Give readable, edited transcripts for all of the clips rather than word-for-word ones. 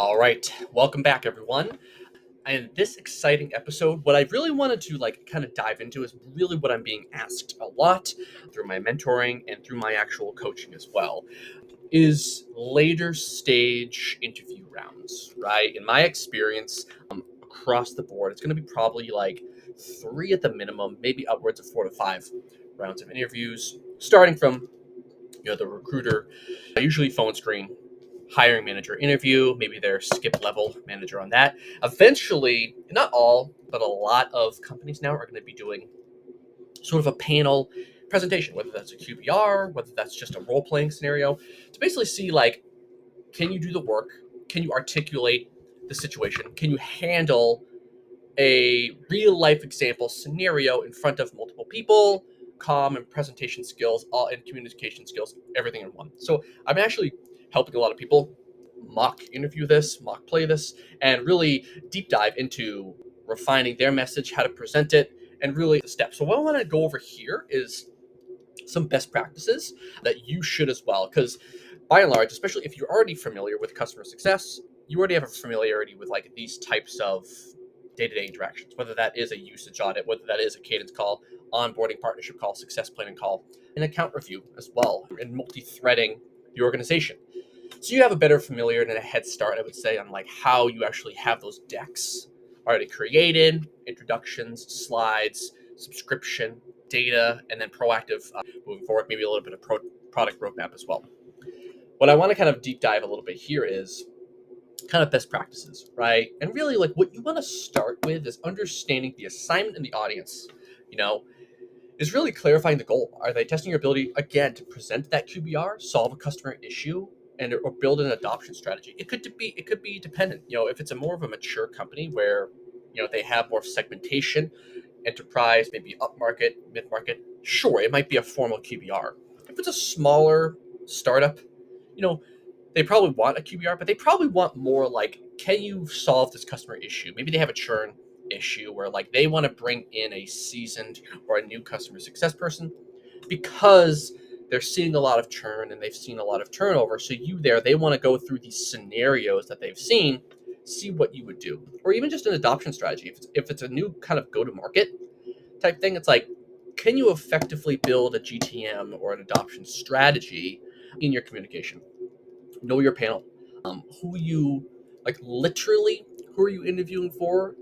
All right, welcome back, everyone. And this exciting episode, what I really wanted to kind of dive into is really what I'm being asked a lot through my mentoring and through my actual coaching as well, is later stage interview rounds, right? In my experience, across the board, it's going to be probably like three at the minimum, maybe upwards of 4 to 5 rounds of interviews, starting from the recruiter, usually phone screen, hiring manager interview, maybe their skip level manager on that. Eventually, not all, but a lot of companies now are going to be doing sort of a panel presentation, whether that's a QBR, whether that's just a role playing scenario, to basically see can you do the work? Can you articulate the situation? Can you handle a real life example scenario in front of multiple people? Comm and presentation skills, all and communication skills, everything in one. So I'm actually helping a lot of people mock interview this, mock play this, and really deep dive into refining their message, how to present it, and really the steps. So what I want to go over here is some best practices that you should as well, because by and large, especially if you're already familiar with customer success, you already have a familiarity with these types of day-to-day interactions, whether that is a usage audit, whether that is a cadence call, onboarding partnership call, success planning call, an account review as well, and multi-threading the organization. So you have a better familiarity and a head start, I would say, on how you actually have those decks already created, introductions, slides, subscription, data, and then proactive moving forward, maybe a little bit of product roadmap as well. What I want to kind of deep dive a little bit here is kind of best practices, right? And really what you want to start with is understanding the assignment and the audience, is really clarifying the goal. Are they testing your ability, again, to present that QBR, solve a customer issue, or build an adoption strategy? It could be dependent. If it's a more of a mature company where, they have more segmentation, enterprise, maybe upmarket, mid-market, sure, it might be a formal QBR. If it's a smaller startup, you know, they probably want a QBR, but they probably want more can you solve this customer issue? Maybe they have a churn issue where they want to bring in a seasoned or a new customer success person because they're seeing a lot of churn and they've seen a lot of turnover. So they want to go through these scenarios that they've seen, see what you would do, or even just an adoption strategy. If it's a new kind of go to market type thing, it's can you effectively build a GTM or an adoption strategy in your communication? Know your panel. Who you literally who are you interviewing for?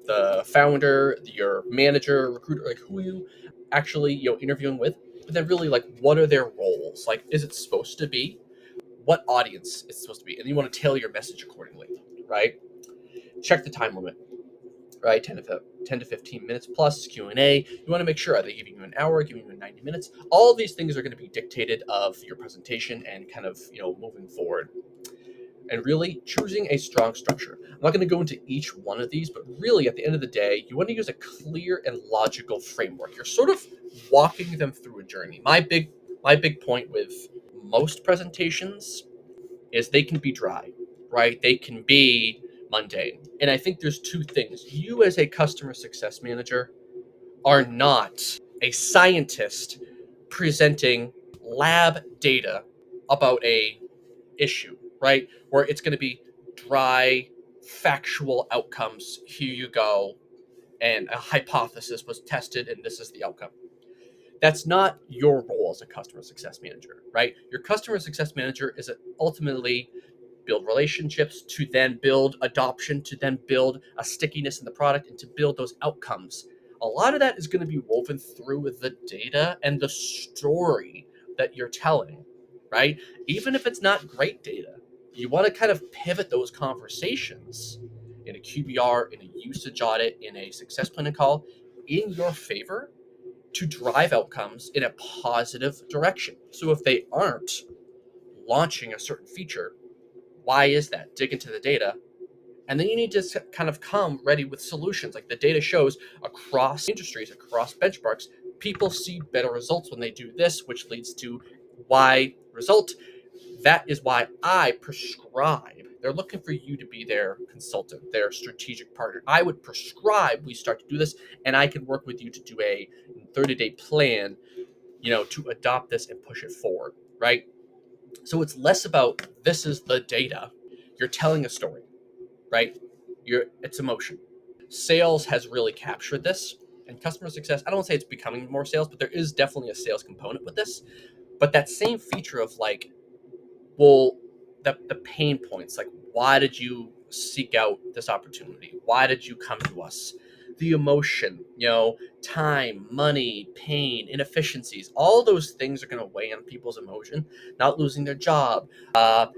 The founder, your manager, recruiter, who you actually interviewing with. But then really what are their roles? Is it supposed to be? What audience it's supposed to be? And you want to tailor your message accordingly, right? Check the time limit, right? 10 to 15 minutes plus Q&A. You want to make sure, are they giving you an hour, giving you 90 minutes? All of these things are going to be dictated of your presentation and kind of, moving forward. And really choosing a strong structure. I'm not going to go into each one of these, but really at the end of the day, you want to use a clear and logical framework. You're sort of walking them through a journey. My big point with most presentations is they can be dry, right? They can be mundane. And I think there's two things. You as a customer success manager are not a scientist presenting lab data about a issue, right? Where it's going to be dry, factual outcomes. Here you go. And a hypothesis was tested, and this is the outcome. That's not your role as a customer success manager, right? Your customer success manager is ultimately build relationships, to then build adoption, to then build a stickiness in the product, and to build those outcomes. A lot of that is going to be woven through with the data and the story that you're telling, right? Even if it's not great data, you want to kind of pivot those conversations in a QBR, in a usage audit, in a success planning call in your favor to drive outcomes in a positive direction. So if they aren't launching a certain feature, why is that? Dig into the data. And then you need to kind of come ready with solutions. Like the data shows across industries, across benchmarks, people see better results when they do this, which leads to Y result. That is why I prescribe. They're looking for you to be their consultant, their strategic partner. I would prescribe we start to do this, and I can work with you to do a 30-day plan, to adopt this and push it forward, right? So it's less about this is the data. You're telling a story, right? It's emotion. Sales has really captured this, and customer success, I don't want to say it's becoming more sales, but there is definitely a sales component with this. But that same feature of like, well, the pain points, like why did you seek out this opportunity? Why did you come to us? The emotion, time, money, pain, inefficiencies, all those things are going to weigh on people's emotion. Not losing their job,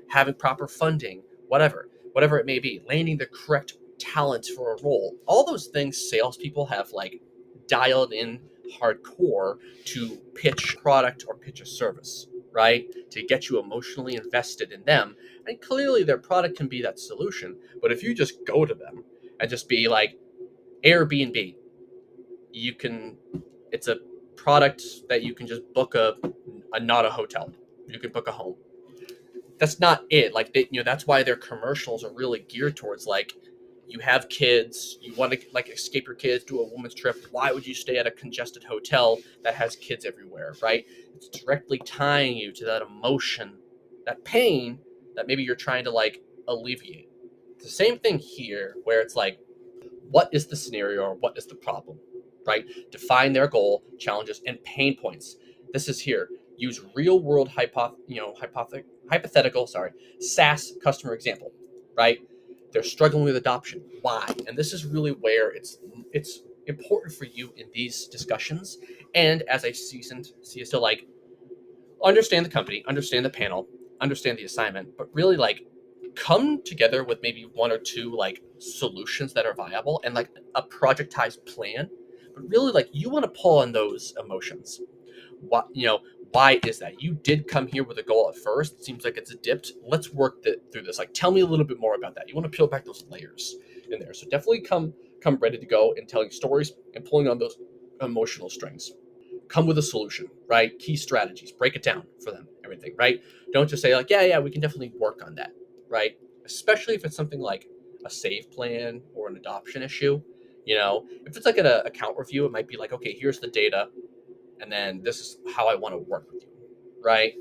having proper funding, whatever it may be, landing the correct talent for a role. All those things salespeople have like dialed in hardcore to pitch a product or pitch a service, right? To get you emotionally invested in them. And clearly their product can be that solution. But if you just go to them and just be like, Airbnb, it's a product that you can just book not a hotel. You can book a home. That's not it. Like that's why their commercials are really geared towards like, you have kids, you want to like escape your kids, do a woman's trip. Why would you stay at a congested hotel that has kids everywhere, right? It's directly tying you to that emotion, that pain that maybe you're trying to like alleviate. It's the same thing here where it's like, what is the scenario or what is the problem, right? Define their goal, challenges, and pain points. This is here. Use real world hypothetical, SaaS customer example, right? They're struggling with adoption. Why? And this is really where it's important for you in these discussions. And as a seasoned CSO, like understand the company, understand the panel, understand the assignment, but really like come together with maybe one or two like solutions that are viable and like a projectized plan. But really like you want to pull on those emotions. Why is that? You did come here with a goal at first. It seems like it's dipped. Let's work through this. Like, tell me a little bit more about that. You want to peel back those layers in there. So definitely come ready to go and telling stories and pulling on those emotional strings. Come with a solution, right? Key strategies. Break it down for them. Everything, right? Don't just say like, yeah, we can definitely work on that, right? Especially if it's something like a save plan or an adoption issue. If it's like an account review, it might be like, okay, here's the data, and then this is how I want to work with you, right?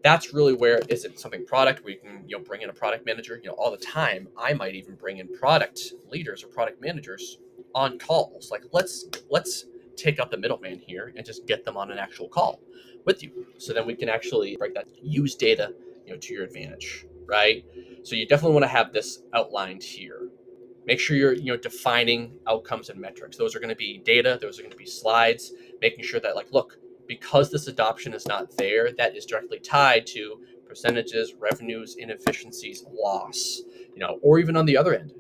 That's really where is it something product where you can bring in a product manager. All the time I might even bring in product leaders or product managers on calls. Like let's take out the middleman here and just get them on an actual call with you, so then we can actually break that, use data to your advantage, right? So you definitely want to have this outlined here. Make sure you're defining outcomes and metrics. Those are going to be data. Those are going to be slides. Making sure that like, look, because this adoption is not there, that is directly tied to percentages, revenues, inefficiencies, loss. Or even on the other end,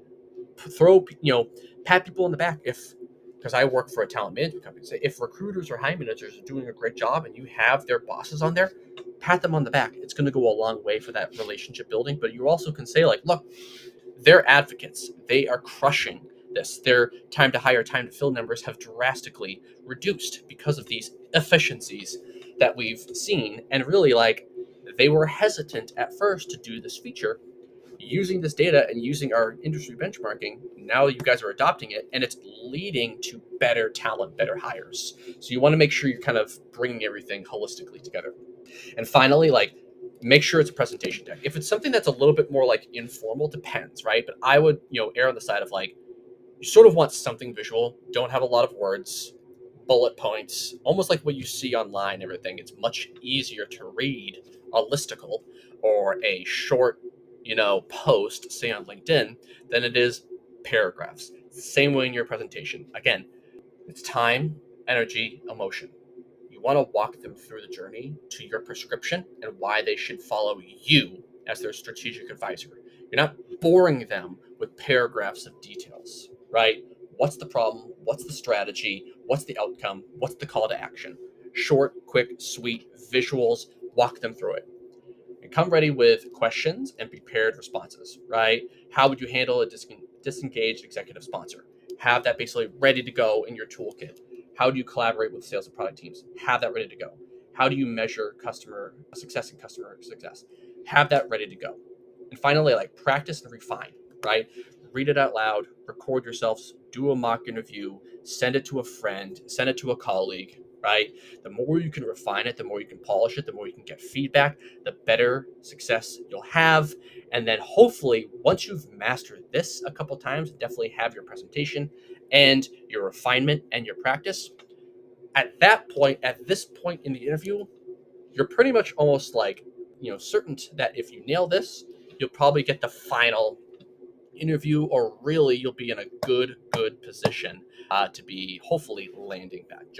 pat people on the back because I work for a talent management company. Say if recruiters or hiring managers are doing a great job and you have their bosses on there, pat them on the back. It's going to go a long way for that relationship building. But you also can say like, look, they're advocates. They are crushing this. Their time to hire, time to fill numbers have drastically reduced because of these efficiencies that we've seen. And really, like, they were hesitant at first to do this feature. Using this data and using our industry benchmarking, now you guys are adopting it, and it's leading to better talent, better hires. So you want to make sure you're kind of bringing everything holistically together. And finally, like, make sure it's a presentation deck. If it's something that's a little bit more like informal, depends, right? But I would, err on the side of like, you sort of want something visual. Don't have a lot of words, bullet points, almost like what you see online, everything. It's much easier to read a listicle or a short, post, say on LinkedIn, than it is paragraphs. Same way in your presentation. Again, it's time, energy, emotion. You want to walk them through the journey to your prescription and why they should follow you as their strategic advisor. You're not boring them with paragraphs of details, right? What's the problem? What's the strategy? What's the outcome? What's the call to action? Short, quick, sweet visuals, walk them through it. And come ready with questions and prepared responses, right? How would you handle a disengaged executive sponsor? Have that basically ready to go in your toolkit. How do you collaborate with sales and product teams? Have that ready to go. How do you measure customer success and customer success? Have that ready to go. And finally, like, practice and refine, right? Read it out loud, record yourselves, do a mock interview, send it to a friend, send it to a colleague, right? The more you can refine it, the more you can polish it, the more you can get feedback, the better success you'll have. And then hopefully, once you've mastered this a couple times, definitely have your presentation and your refinement and your practice. At that point, at this point in the interview, you're pretty much almost like, certain that if you nail this, you'll probably get the final interview, or really you'll be in a good position to be hopefully landing that job.